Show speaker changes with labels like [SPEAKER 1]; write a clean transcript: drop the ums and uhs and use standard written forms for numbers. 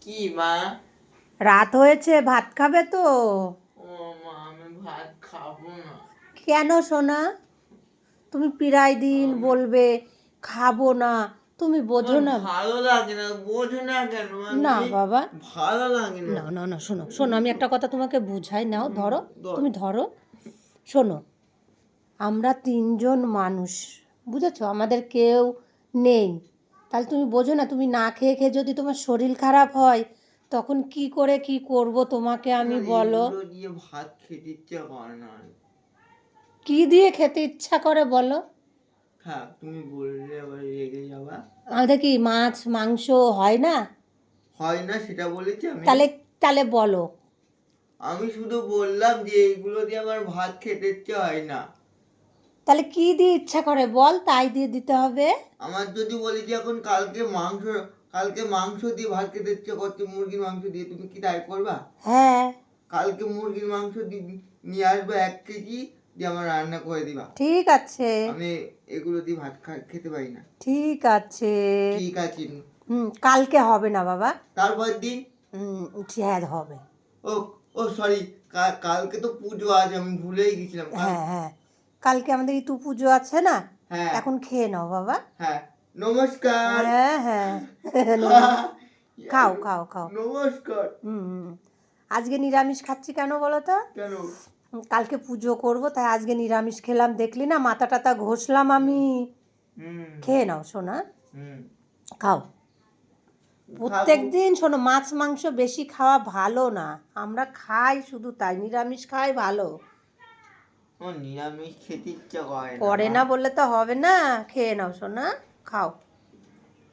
[SPEAKER 1] কি মা?
[SPEAKER 2] রাত হয়েছে, ভাত খাবে তো?
[SPEAKER 1] ও মা, আমি ভাত খাবো না।
[SPEAKER 2] কেন সোনা? তুমি প্রায় দিন বলবে খাবো না, তুমি বোঝো
[SPEAKER 1] আমার
[SPEAKER 2] না?
[SPEAKER 1] ভালো লাগে না, বোঝো না কেন?
[SPEAKER 2] না
[SPEAKER 1] আমি
[SPEAKER 2] বাবা,
[SPEAKER 1] ভালো লাগে না।
[SPEAKER 2] না না না, শোনো শোনো, আমি একটা কথা তোমাকে বুঝাই, নাও ধরো,
[SPEAKER 1] ধর।
[SPEAKER 2] তুমি ধরো। শোনো, আমরা তিনজন মানুষ, বুঝেছো? আমাদের কেউ নেই। তাহলে তুমি বোঝো না, তুমি না খেয়ে খেয়ে যদি তোমার শরীর খারাপ হয়, তখন কি করে কি করব তোমাকে আমি,
[SPEAKER 1] আমার
[SPEAKER 2] বলো?
[SPEAKER 1] এগুলো দিয়ে ভাত খেতে ইচ্ছে করে না।
[SPEAKER 2] কি দিয়ে খেতে ইচ্ছা করে বলো?
[SPEAKER 1] থাক, তুমি বললে আবার রেগে যাবা।
[SPEAKER 2] আমাদের কি মাছ মাংস হয় না?
[SPEAKER 1] হয় না সেটা বলেছি আমি?
[SPEAKER 2] তাহলে তাহলে বলো।
[SPEAKER 1] আমি শুধু বললাম যে এইগুলো দিয়ে আমার ভাত খেতে ইচ্ছে হয় না।
[SPEAKER 2] তাহলে কি দিয়ে ইচ্ছা করে বল, তাই দিয়ে দিতে হবে।
[SPEAKER 1] আমার যদি বলি যে এখন কালকে মাংস দিয়ে ভাত খেতে ইচ্ছে করছে, মুরগির মাংস দিয়ে, তুমি কি তাই করবা?
[SPEAKER 2] হ্যাঁ,
[SPEAKER 1] কালকে মুরগির মাংস নিয়ে আসবে 1 কেজি, দিয়ে আমার রান্না করে দিবা।
[SPEAKER 2] ঠিক আছে,
[SPEAKER 1] আমি এগুলো দিয়ে ভাত খেতে পারি না।
[SPEAKER 2] ঠিক আছে।
[SPEAKER 1] ঠিক আছে।
[SPEAKER 2] কালকে হবে না বাবা।
[SPEAKER 1] তারপর দিন?
[SPEAKER 2] হ্যাঁ হবে।
[SPEAKER 1] ও, ও সরি, কালকে তো পুজো আছে, আমি ভুলেই গেছিলাম।
[SPEAKER 2] হ্যাঁ হ্যাঁ, কালকে আমাদের ইতু পুজো আছে না?
[SPEAKER 1] হ্যাঁ
[SPEAKER 2] এখন খেয়ে নাও বাবা।
[SPEAKER 1] হ্যাঁ, নমস্কার।
[SPEAKER 2] হ্যাঁ হ্যাঁ, খাও খাও খাও।
[SPEAKER 1] নমস্কার।
[SPEAKER 2] হুম, আজকে নিরামিষ খাচ্ছি কেন বলো তো?
[SPEAKER 1] কেন?
[SPEAKER 2] কালকে পুজো করব, তাই আজকে নিরামিষ খেলাম, দেখলি না মাথা টাথা ঘষলাম আমি।
[SPEAKER 1] হুম
[SPEAKER 2] খেয়ে নাও সোনা,
[SPEAKER 1] হুম,
[SPEAKER 2] খাও। প্রত্যেক দিন শোনো, মাছ মাংস বেশি খাওয়া ভালো না। আমরা খাই শুধু তাই, নিরামিষ খাই ভালো।
[SPEAKER 1] আমার নিরামিষ খেতে ইচ্ছা করে না
[SPEAKER 2] করে
[SPEAKER 1] মা।
[SPEAKER 2] না বললে তো হবে না, খেয়ে নাও সোনা, খাও।